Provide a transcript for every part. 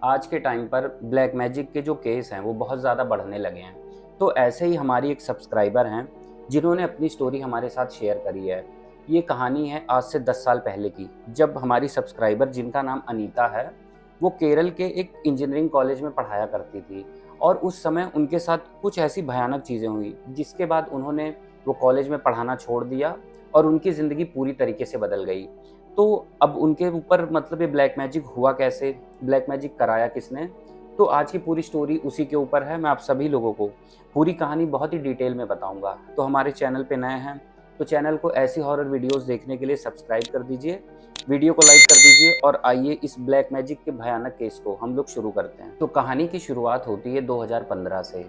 आज के टाइम पर ब्लैक मैजिक के जो केस हैं वो बहुत ज़्यादा बढ़ने लगे हैं। तो ऐसे ही हमारी एक सब्सक्राइबर हैं जिन्होंने अपनी स्टोरी हमारे साथ शेयर करी है। ये कहानी है आज से 10 साल पहले की, जब हमारी सब्सक्राइबर जिनका नाम अनीता है, वो केरल के एक इंजीनियरिंग कॉलेज में पढ़ाया करती थी। और उस समय उनके साथ कुछ ऐसी भयानक चीज़ें हुई जिसके बाद उन्होंने वो कॉलेज में पढ़ाना छोड़ दिया और उनकी ज़िंदगी पूरी तरीके से बदल गई। तो अब उनके ऊपर मतलब ये ब्लैक मैजिक हुआ कैसे? ब्लैक मैजिक कराया किसने? तो आज की पूरी स्टोरी उसी के ऊपर है। मैं आप सभी लोगों को पूरी कहानी बहुत ही डिटेल में बताऊँगा। तो हमारे चैनल पे नए हैं, तो चैनल को ऐसी हॉरर वीडियोज़ देखने के लिए सब्सक्राइब कर दीजिए, वीडियो को लाइक कर दीजिए और आइए इस ब्लैक मैजिक के भयानक केस को हम लोग शुरू करते हैं। तो कहानी की शुरुआत होती है 2015 से।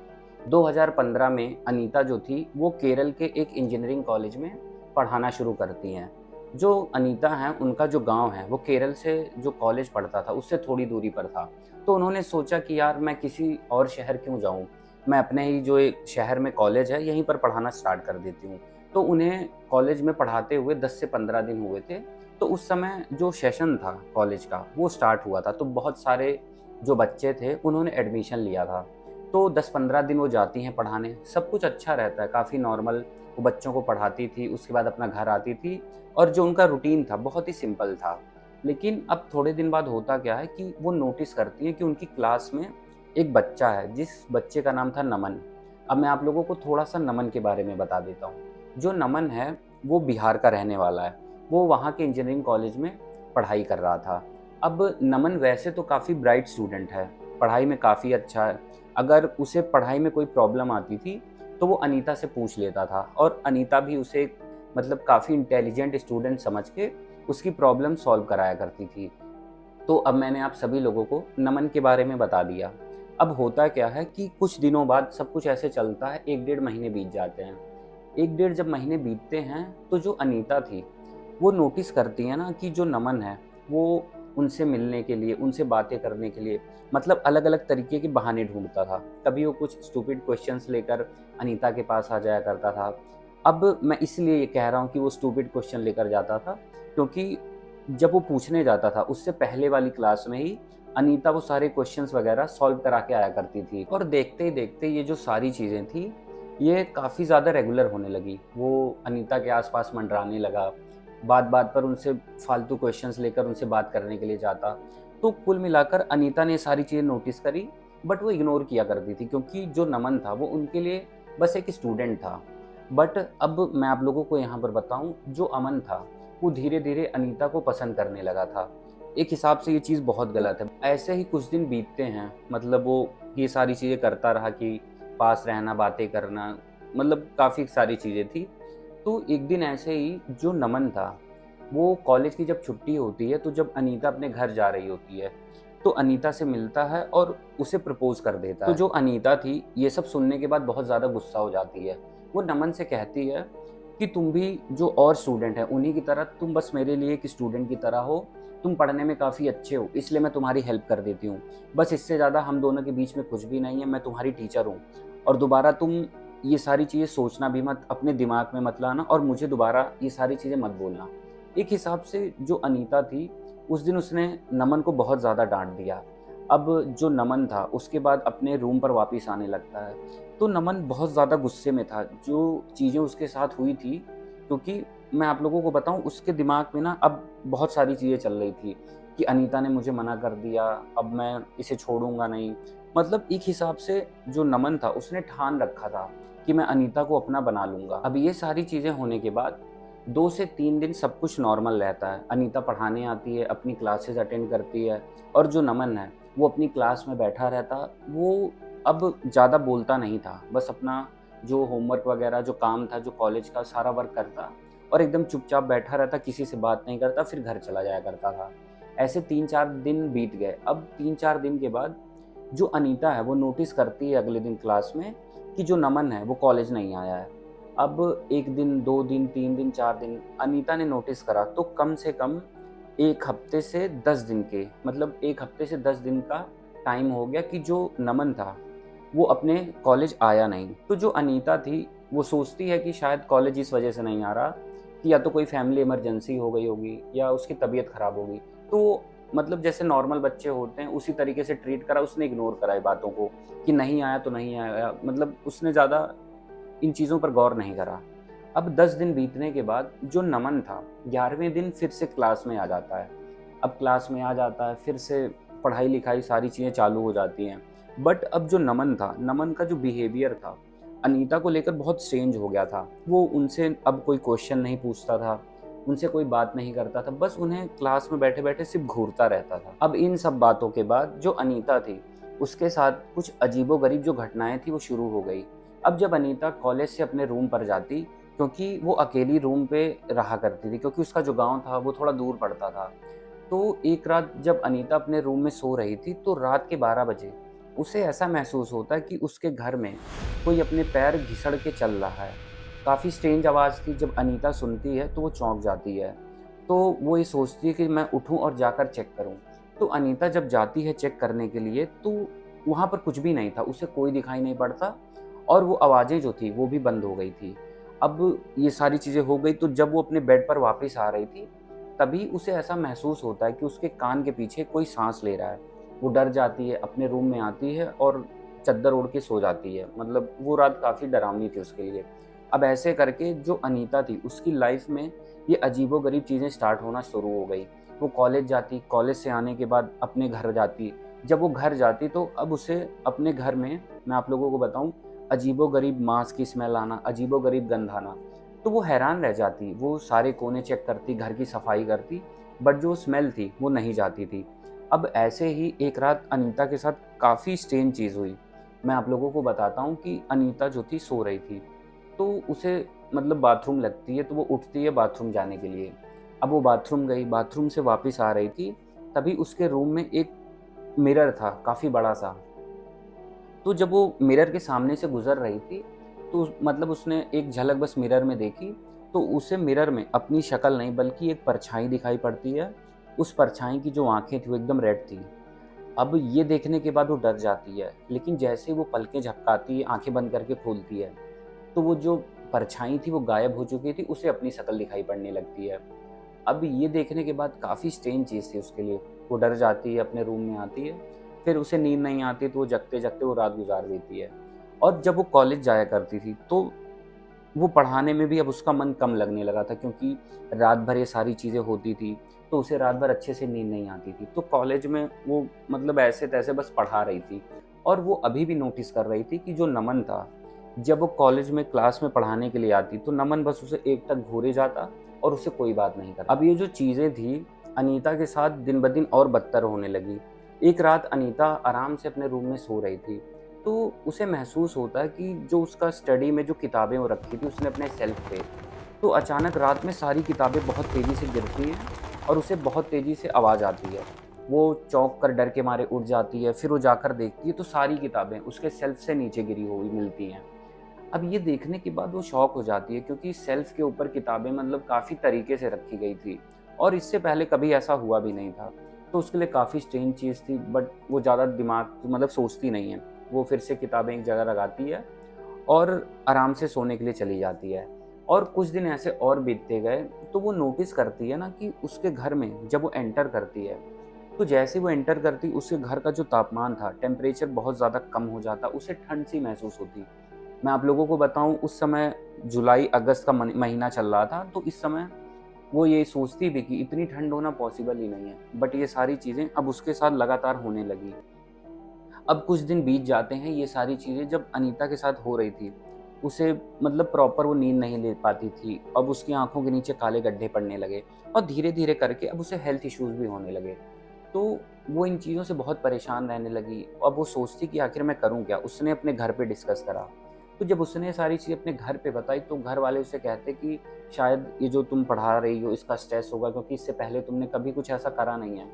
2015 में अनीता जो थी, वो केरल के एक इंजीनियरिंग कॉलेज में पढ़ाना शुरू करती हैं। जो अनीता हैं, उनका जो गाँव है, वो केरल से जो कॉलेज पड़ता था, उससे थोड़ी दूरी पर था। तो उन्होंने सोचा कि यार मैं किसी और शहर क्यों जाऊँ? मैं अपने ही जो एक शहर में कॉलेज है, यहीं पर पढ़ाना स्टार्ट कर देती हूँ। तो उन्हें कॉलेज में पढ़ाते हुए 10 से 15 दिन हुए थे। तो उस समय जो सेशन था कॉलेज का, वो स्टार्ट हुआ था। तो बहुत सारे जो बच्चे थे, उन्होंने एडमिशन लिया था। तो 10-15 दिन वो जाती हैं पढ़ाने, सब कुछ अच्छा रहता है, काफ़ी नॉर्मल। वो बच्चों को पढ़ाती थी, उसके बाद अपना घर आती थी और जो उनका रूटीन था बहुत ही सिंपल था। लेकिन अब थोड़े दिन बाद होता क्या है कि वो नोटिस करती हैं कि उनकी क्लास में एक बच्चा है, जिस बच्चे का नाम था नमन। अब मैं आप लोगों को थोड़ा-सा नमन के बारे में बता देता हूँ। जो नमन है, वो बिहार का रहने वाला है। वो वहाँ के इंजीनियरिंग कॉलेज में पढ़ाई कर रहा था। अब नमन वैसे तो काफ़ी ब्राइट स्टूडेंट है, पढ़ाई में काफ़ी अच्छा है। अगर उसे पढ़ाई में कोई प्रॉब्लम आती थी, तो वो अनीता से पूछ लेता था और अनीता भी उसे मतलब काफ़ी इंटेलिजेंट स्टूडेंट समझ के उसकी प्रॉब्लम सॉल्व कराया करती थी। तो अब मैंने आप सभी लोगों को नमन के बारे में बता दिया। अब होता क्या है कि कुछ दिनों बाद सब कुछ ऐसे चलता है, 1 डेढ़ महीने बीत जाते हैं। 1 डेढ़ जब महीने बीतते हैं, तो जो अनीता थी, वो नोटिस करती है ना कि जो नमन है, वो उनसे मिलने के लिए, उनसे बातें करने के लिए मतलब अलग-अलग तरीके के बहाने ढूँढता था। कभी वो कुछ स्टूपिड क्वेश्चन्स लेकर अनीता के पास आ जाया करता था। अब मैं इसलिए ये कह रहा हूँ कि वो स्टूपिड क्वेश्चन लेकर जाता था, क्योंकि जब वो पूछने जाता था, उससे पहले वाली क्लास में ही अनीता वो सारे क्वेश्चंस वगैरह सॉल्व करा के आया करती थी। और देखते ही देखते ये जो सारी चीज़ें थी, ये काफ़ी ज़्यादा रेगुलर होने लगी। वो अनीता के आस-पास मंडराने लगा, बात-बात पर उनसे फालतू क्वेश्चंस लेकर उनसे बात करने के लिए जाता। तो कुल मिलाकर अनीता ने ये सारी चीज़ें नोटिस करी, बट वो इग्नोर किया करती थी, क्योंकि जो नमन था, वो उनके लिए बस एक स्टूडेंट था। बट अब मैं आप लोगों को यहाँ पर बताऊँ, जो अमन था, वो धीरे-धीरे अनीता को पसंद करने लगा था। एक हिसाब से ये चीज़ बहुत गलत है। ऐसे ही कुछ दिन बीतते हैं, मतलब वो ये सारी चीज़ें करता रहा कि पास रहना, बातें करना, मतलब काफ़ी सारी चीज़ें थी। तो एक दिन ऐसे ही जो नमन था, वो कॉलेज की जब छुट्टी होती है, तो जब अनीता अपने घर जा रही होती है, तो अनीता से मिलता है और उसे प्रपोज़ कर देता है। तो जो अनीता थी, ये सब सुनने के बाद बहुत ज़्यादा गुस्सा हो जाती है। वो नमन से कहती है कि तुम भी जो और स्टूडेंट हैं, उन्हीं की तरह तुम बस मेरे लिए एक स्टूडेंट की तरह हो। तुम पढ़ने में काफ़ी अच्छे हो, इसलिए मैं तुम्हारी हेल्प कर देती हूँ। बस इससे ज़्यादा हम दोनों के बीच में कुछ भी नहीं है, मैं तुम्हारी टीचर हूँ। और दोबारा तुम ये सारी चीज़ें सोचना भी मत, अपने दिमाग में मत लाना और मुझे दोबारा ये सारी चीज़ें मत बोलना। एक हिसाब से जो अनीता थी, उस दिन उसने नमन को बहुत ज़्यादा डाँट दिया। अब जो नमन था, उसके बाद अपने रूम पर वापिस आने लगता है। तो नमन बहुत ज़्यादा गुस्से में था, जो चीज़ें उसके साथ हुई थी, क्योंकि मैं आप लोगों को बताऊँ, उसके दिमाग में ना अब बहुत सारी चीज़ें चल रही थी कि अनीता ने मुझे मना कर दिया, अब मैं इसे छोड़ूँगा नहीं। मतलब एक हिसाब से जो नमन था, उसने ठान रखा था कि मैं अनीता को अपना बना लूँगा। अब ये सारी चीज़ें होने के बाद 2 से 3 दिन सब कुछ नॉर्मल रहता है। अनीता पढ़ाने आती है, अपनी क्लासेस अटेंड करती है और जो नमन है, वो अपनी क्लास में बैठा रहता। वो अब ज़्यादा बोलता नहीं था, बस अपना जो होमवर्क वगैरह जो काम था, जो कॉलेज का सारा वर्क करता और एकदम चुपचाप बैठा रहता, किसी से बात नहीं करता, फिर घर चला जाया करता था। ऐसे 3-4 दिन बीत गए। अब 3-4 दिन के बाद जो अनीता है, वो नोटिस करती है अगले दिन क्लास में कि जो नमन है, वो कॉलेज नहीं आया है। अब 1 दिन, 2 दिन, 3 दिन, 4 दिन अनीता ने नोटिस करा, तो कम से कम 1 हफ्ते से 10 दिन के, मतलब 1 हफ्ते से 10 दिन का टाइम हो गया कि जो नमन था, वो अपने कॉलेज आया नहीं। तो जो अनीता थी, वो सोचती है कि शायद कॉलेज इस वजह से नहीं आ रहा कि या तो कोई फैमिली इमरजेंसी हो गई होगी या उसकी तबीयत खराब होगी। तो मतलब जैसे नॉर्मल बच्चे होते हैं उसी तरीके से ट्रीट करा, उसने इग्नोर करा ये बातों को कि नहीं आया तो नहीं आया, मतलब उसने ज़्यादा इन चीज़ों पर गौर नहीं करा। अब 10 दिन बीतने के बाद जो नमन था, 11वें दिन फिर से क्लास में आ जाता है। अब क्लास में आ जाता है, फिर से पढ़ाई-लिखाई सारी चीज़ें चालू हो जाती हैं। बट अब जो नमन था, नमन का जो बिहेवियर था, अनीता को लेकर बहुत स्ट्रेंज हो गया था। वो उनसे अब कोई क्वेश्चन नहीं पूछता था, उनसे कोई बात नहीं करता था, बस उन्हें क्लास में बैठे-बैठे सिर्फ़ घूरता रहता था। अब इन सब बातों के बाद जो अनीता थी, उसके साथ कुछ अजीबो-गरीब जो घटनाएँ थी वो शुरू हो गई। अब जब अनीता कॉलेज से अपने रूम पर जाती, क्योंकि वो अकेली रूम पे रहा करती थी, क्योंकि उसका जो गाँव था वो थोड़ा दूर पड़ता था। तो एक रात जब अनीता अपने रूम में सो रही थी, तो रात के 12 बजे उसे ऐसा महसूस होता है कि उसके घर में कोई अपने पैर घिसड़ के चल रहा है। काफ़ी स्ट्रेंज आवाज़ थी, जब अनीता सुनती है तो वो चौंक जाती है। तो वो ये सोचती है कि मैं उठूँ और जाकर चेक करूँ। तो अनीता जब जाती है चेक करने के लिए, तो वहाँ पर कुछ भी नहीं था, उसे कोई दिखाई नहीं पड़ता और वो आवाज़ें जो थी वो भी बंद हो गई थी। अब ये सारी चीज़ें हो गई, तो जब वो अपने बेड पर वापस आ रही थी, तभी उसे ऐसा महसूस होता है कि उसके कान के पीछे कोई साँस ले रहा है। वो डर जाती है, अपने रूम में आती है और चद्दर ओढ़ के सो जाती है। मतलब वो रात काफ़ी डरावनी थी उसके लिए। अब ऐसे करके जो अनीता थी, उसकी लाइफ़ में ये अजीबो-गरीब चीज़ें स्टार्ट होना शुरू हो गई। वो कॉलेज जाती, कॉलेज से आने के बाद अपने घर जाती। जब वो घर जाती तो अब उसे अपने घर में, मैं आप लोगों को बताऊँ, अजीबो-गरीब माँस की स्मेल आना, अजीबो-गरीब गंध आना। तो वो हैरान रह जाती, वो सारे कोने चेक करती, घर की सफाई करती, बट जो स्मेल थी वो नहीं जाती थी। अब ऐसे ही एक रात अनीता के साथ काफ़ी स्ट्रेंज चीज़ हुई। मैं आप लोगों को बताता हूँ कि अनीता जो थी सो रही थी, तो उसे मतलब बाथरूम लगती है, तो वो उठती है बाथरूम जाने के लिए। अब वो बाथरूम गई, बाथरूम से वापस आ रही थी, तभी उसके रूम में एक मिरर था काफ़ी बड़ा-सा। तो जब वो मिरर के सामने से गुज़र रही थी, तो मतलब उसने एक झलक बस मिरर में देखी, तो उसे मिरर में अपनी शक्ल नहीं बल्कि एक परछाई दिखाई पड़ती है। उस परछाई की जो आँखें थी वो एकदम रेड थी। अब ये देखने के बाद वो डर जाती है, लेकिन जैसे ही वो पलकें झपकाती है, आँखें बंद करके खोलती है, तो वो जो परछाई थी वो गायब हो चुकी थी, उसे अपनी शक्ल दिखाई पड़ने लगती है। अब ये देखने के बाद काफ़ी स्ट्रेंज चीज़ थी उसके लिए। वो डर जाती है, अपने रूम में आती है, फिर उसे नींद नहीं आती तो वो जगते-जगते वो रात गुज़ार देती है। और जब वो कॉलेज जाया करती थी, तो वो पढ़ाने में भी अब उसका मन कम लगने लगा था, क्योंकि रात भर ये सारी चीज़ें होती थी, तो उसे रात भर अच्छे से नींद नहीं आती थी। तो कॉलेज में वो मतलब ऐसे-तैसे बस पढ़ा रही थी और वो अभी भी नोटिस कर रही थी कि जो नमन था, जब वो कॉलेज में क्लास में पढ़ाने के लिए आती, तो नमन बस उसे एकटक घूरे जाता और उससे कोई बात नहीं करता। अब ये जो चीज़ें थी, अनीता के साथ दिन-ब-दिन और बदतर होने लगी। एक रात अनीता आराम से अपने रूम में सो रही थी, तो उसे महसूस होता है कि जो उसका स्टडी में जो किताबें वो रखी थी उसने अपने शेल्फ पे, तो अचानक रात में सारी किताबें बहुत तेज़ी से गिरती हैं और उसे बहुत तेज़ी से आवाज़ आती है। वो चौंक कर डर के मारे उठ जाती है, फिर वो जाकर देखती है तो सारी किताबें उसके शेल्फ से नीचे गिरी हुई मिलती हैं। अब ये देखने के बाद वो शॉक हो जाती है, क्योंकि शेल्फ के ऊपर किताबें मतलब काफ़ी तरीके से रखी गई थी और इससे पहले कभी ऐसा हुआ भी नहीं था। तो उसके लिए काफ़ी स्ट्रेंज चीज़ थी, बट वो ज़्यादा दिमाग मतलब सोचती नहीं है। वो फिर से किताबें एक जगह लगाती है और आराम से सोने के लिए चली जाती है। और कुछ दिन ऐसे और बीतते गए, तो वो नोटिस करती है ना कि उसके घर में जब वो एंटर करती है, तो जैसे ही वो एंटर करती, उसके घर का जो तापमान था, टेम्परेचर बहुत ज़्यादा कम हो जाता, उसे ठंड सी महसूस होती। मैं आप लोगों को बताऊँ, उस समय जुलाई-अगस्त का महीना चल रहा था, तो इस समय वो ये सोचती भी कि इतनी ठंड होना पॉसिबल ही नहीं है। बट ये सारी चीज़ें अब उसके साथ लगातार होने लगी। अब कुछ दिन बीत जाते हैं, ये सारी चीज़ें जब अनीता के साथ हो रही थी, उसे मतलब प्रॉपर वो नींद नहीं ले पाती थी। अब उसकी आँखों के नीचे काले गड्ढे पड़ने लगे और धीरे-धीरे करके अब उसे हेल्थ इश्यूज़ भी होने लगे। तो वो इन चीज़ों से बहुत परेशान रहने लगी। अब वो सोचती कि आखिर मैं करूँ क्या? उसने अपने घर पे डिस्कस करा। तो जब उसने ये सारी चीज़ें अपने घर पे बताई, तो घर वाले उसे कहते कि शायद ये जो तुम पढ़ा रही हो इसका स्ट्रेस होगा, क्योंकि इससे पहले तुमने कभी कुछ ऐसा करा नहीं है,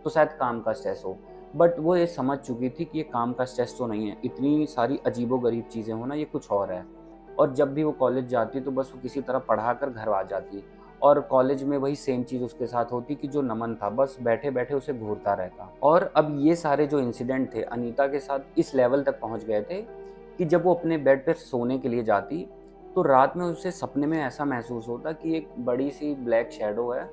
तो शायद काम का स्ट्रेस हो। बट वो ये समझ चुकी थी कि ये काम का स्ट्रेस तो नहीं है, इतनी सारी अजीबो-गरीब चीज़ें हो ना, ये कुछ और है। और जब भी वो कॉलेज जाती तो बस वो किसी तरह पढ़ा कर घर आ जाती और कॉलेज में वही सेम चीज़ उसके साथ होती कि जो नमन था बस बैठे-बैठे उसे घूरता रहता। और अब ये सारे जो इंसिडेंट थे अनीता के साथ इस लेवल तक पहुँच गए थे कि जब वो अपने बेड पे सोने के लिए जाती, तो रात में उसे सपने में ऐसा महसूस होता कि एक बड़ी-सी ब्लैक शैडो है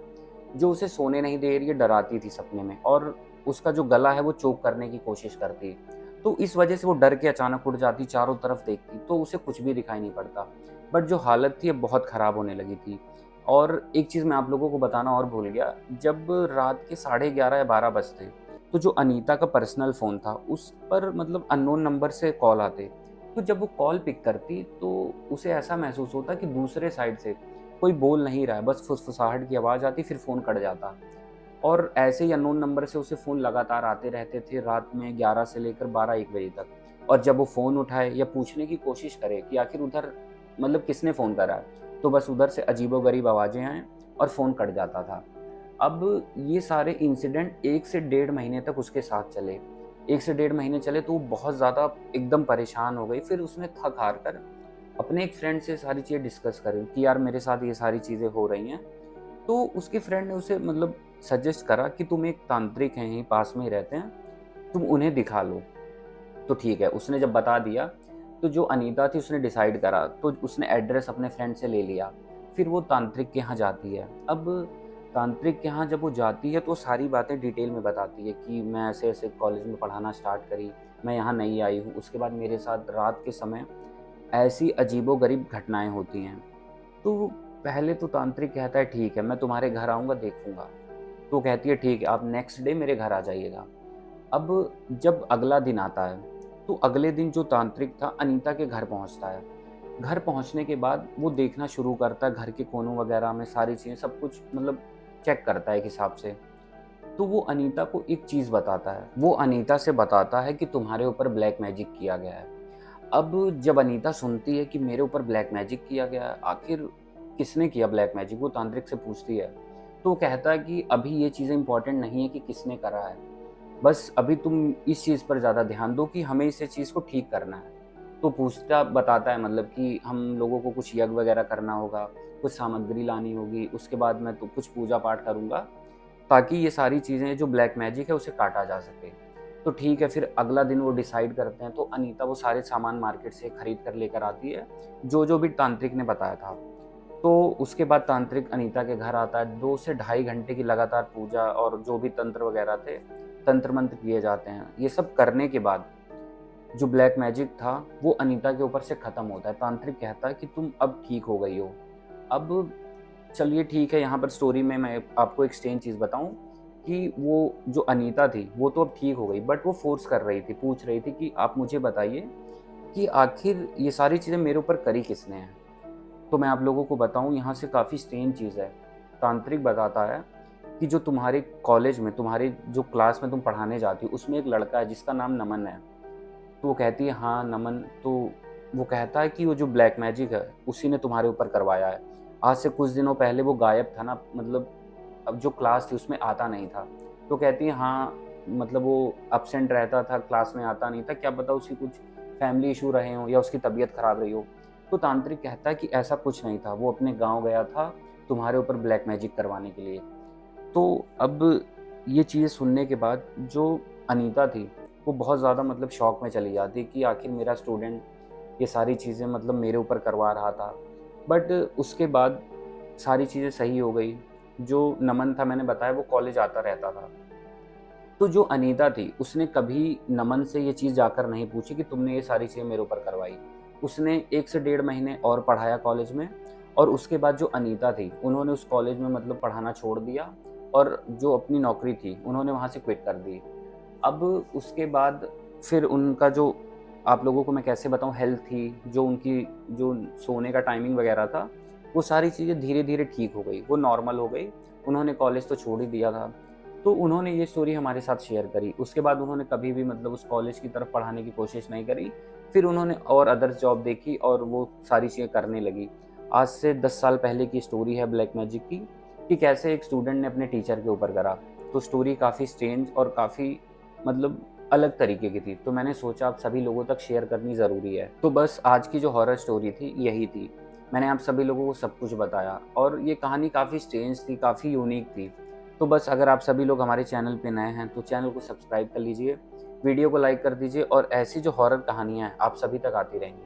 जो उसे सोने नहीं दे रही है, डराती थी सपने में, और उसका जो गला है वो चोक करने की कोशिश करती। तो इस वजह से वो डर के अचानक उड़ जाती, चारों तरफ देखती तो उसे कुछ भी दिखाई नहीं पड़ता। बट जो हालत थी अब बहुत ख़राब होने लगी थी। और एक चीज़ मैं आप लोगों को बताना और भूल गया, जब रात के 11:30 या 12 बजते, तो जो अनीता का पर्सनल फ़ोन था उस पर मतलब अननोन नंबर से कॉल आते। तो जब वो कॉल पिक करती तो उसे ऐसा महसूस होता कि दूसरे साइड से कोई बोल नहीं रहा है, बस फुसफुसाहट की आवाज़ आती, फिर फ़ोन कट जाता। और ऐसे ही अननोन नंबर से उसे फ़ोन लगातार आते रहते थे रात में 11 से लेकर 12-1 बजे तक। और जब वो फ़ोन उठाए या पूछने की कोशिश करे कि आखिर उधर मतलब किसने फ़ोन करा है, तो बस उधर से अजीबो-गरीब आवाज़ें आएँ और फ़ोन कट जाता था। अब ये सारे इंसिडेंट 1 से डेढ़ महीने तक उसके साथ चले। 1 से डेढ़ महीने चले तो वो बहुत ज़्यादा एकदम परेशान हो गई। फिर उसने थक-हार कर अपने एक फ्रेंड से सारी चीज़ें डिस्कस करी कि यार मेरे साथ ये सारी चीज़ें हो रही हैं। तो उसके फ्रेंड ने उसे मतलब सजेस्ट करा कि तुम एक तांत्रिक हैं, यहीं पास में ही रहते हैं, तुम उन्हें दिखा लो। तो ठीक है, उसने जब बता दिया, तो जो अनीता थी उसने डिसाइड करा, तो उसने एड्रेस अपने फ्रेंड से ले लिया। फिर वो तांत्रिक के यहाँ जाती है। अब तांत्रिक के यहाँ जब वो जाती है तो सारी बातें डिटेल में बताती है कि मैं ऐसे-ऐसे कॉलेज में पढ़ाना स्टार्ट करी, मैं यहाँ नई आई हूँ, उसके बाद मेरे साथ रात के समय ऐसी अजीबो-गरीब घटनाएँ होती हैं। तो पहले तो तांत्रिक कहता है ठीक है, मैं तुम्हारे घर आऊँगा, देखूँगा। तो कहती है ठीक है, आप नेक्स्ट डे मेरे घर आ जाइएगा। अब जब अगला दिन आता है, तो अगले दिन जो तांत्रिक था अनीता के घर पहुँचता है। घर पहुँचने के बाद वो देखना शुरू करता है घर के कोनों वगैरह में सारी चीज़ें, सब कुछ मतलब चेक करता है एक हिसाब से। तो वो अनीता को एक चीज़ बताता है। वो अनीता से बताता है कि तुम्हारे ऊपर ब्लैक मैजिक किया गया है। अब जब अनीता सुनती है कि मेरे ऊपर ब्लैक मैजिक किया गया है, आखिर किसने किया ब्लैक मैजिक? वो तांत्रिक से पूछती है। तो वो कहता है कि अभी ये चीज़ें इम्पोर्टेंट नहीं है कि किसने करा है। बस अभी तुम इस चीज़ पर ज़्यादा ध्यान दो कि हमें इस चीज़ को ठीक करना है। तो पूछता बताता है मतलब कि हम लोगों को कुछ यज्ञ वगैरह करना होगा, कुछ सामग्री लानी होगी, उसके बाद मैं तो कुछ पूजा-पाठ करूँगा, ताकि ये सारी चीज़ें जो ब्लैक मैजिक है उसे काटा जा सके। तो ठीक है, फिर अगला दिन वो डिसाइड करते हैं, तो अनीता वो सारे सामान मार्केट से खरीद कर लेकर आती है, जो-जो भी तांत्रिक ने बताया था। तो उसके बाद तांत्रिक अनीता के घर आता है, 2 से ढाई घंटे की लगातार पूजा और जो भी तंत्र वगैरह थे, तंत्र-मंत्र किए जाते हैं। ये सब करने के बाद जो ब्लैक मैजिक था, वो अनीता के ऊपर से खत्म होता है। तांत्रिक कहता है कि तुम अब ठीक हो गई हो। अब चलिए ठीक है, यहाँ पर स्टोरी में मैं आपको एक स्ट्रेंज चीज़ बताऊँ कि वो जो अनीता थी, वो तो अब ठीक हो गई, बट वो फ़ोर्स कर रही थी, पूछ रही थी कि आप मुझे बताइए कि आखिर ये सारी चीज़ें मेरे ऊपर करी किसने है? तो मैं आप लोगों को बताऊँ, यहाँ से काफ़ी स्ट्रेंज चीज़ है। तांत्रिक बताता है कि जो तुम्हारे कॉलेज में, तुम्हारी जो क्लास में तुम पढ़ाने जाती हो, उसमें एक लड़का है जिसका नाम नमन है। तो वो कहती है हाँ, नमन। तो वो कहता है कि वो जो ब्लैक मैजिक है, उसी ने तुम्हारे ऊपर करवाया है। आज से कुछ दिनों पहले वो गायब था ना, मतलब अब जो क्लास थी उसमें आता नहीं था। तो कहती है हाँ, मतलब वो एब्सेंट रहता था, क्लास में आता नहीं था, क्या पता उसकी कुछ फैमिली इश्यू रहे हों या उसकी तबीयत खराब रही हो। तो तांत्रिक कहता है कि ऐसा कुछ नहीं था, वो अपने गाँव गया था तुम्हारे ऊपर ब्लैक मैजिक करवाने के लिए। तो अब ये चीज़ें सुनने के बाद जो अनीता थी, वो बहुत ज़्यादा मतलब शॉक में चली जाती कि आखिर मेरा स्टूडेंट ये सारी चीज़ें मतलब मेरे ऊपर करवा रहा था। बट उसके बाद सारी चीज़ें सही हो गई। जो नमन था मैंने बताया वो कॉलेज आता रहता था। तो जो अनीता थी उसने कभी नमन से ये चीज़ जाकर नहीं पूछी कि तुमने ये सारी चीज़ें मेरे ऊपर करवाई। उसने 1 से डेढ़ महीने और पढ़ाया कॉलेज में, और उसके बाद जो अनीता थी उन्होंने उस कॉलेज में मतलब पढ़ाना छोड़ दिया, और जो अपनी नौकरी थी उन्होंने वहाँ से क्विट कर दी। अब उसके बाद फिर उनका जो, आप लोगों को मैं कैसे बताऊँ, हेल्थ थी, जो उनकी जो सोने का टाइमिंग वगैरह था, वो सारी चीज़ें धीरे-धीरे ठीक हो गई, वो नॉर्मल हो गई। उन्होंने कॉलेज तो छोड़ ही दिया था। तो उन्होंने ये स्टोरी हमारे साथ शेयर करी। उसके बाद उन्होंने कभी भी मतलब उस कॉलेज की तरफ पढ़ाने की कोशिश नहीं करी। फिर उन्होंने और अदर्स जॉब देखी और वो सारी चीज़ें करने लगी। आज से 10 साल पहले की स्टोरी है ब्लैक मैजिक की, कि कैसे एक स्टूडेंट ने अपने टीचर के ऊपर करा। तो स्टोरी काफ़ी स्ट्रेंज और काफ़ी मतलब अलग तरीके की थी। तो मैंने सोचा आप सभी लोगों तक शेयर करनी ज़रूरी है। तो बस आज की जो हॉरर स्टोरी थी यही थी। मैंने आप सभी लोगों को सब कुछ बताया, और ये कहानी काफ़ी स्ट्रेंज थी, काफ़ी यूनिक थी। तो बस अगर आप सभी लोग हमारे चैनल पे नए हैं तो चैनल को सब्सक्राइब कर लीजिए, वीडियो को लाइक कर दीजिए, और ऐसी जो हॉरर कहानियाँ हैं आप सभी तक आती रहेंगी।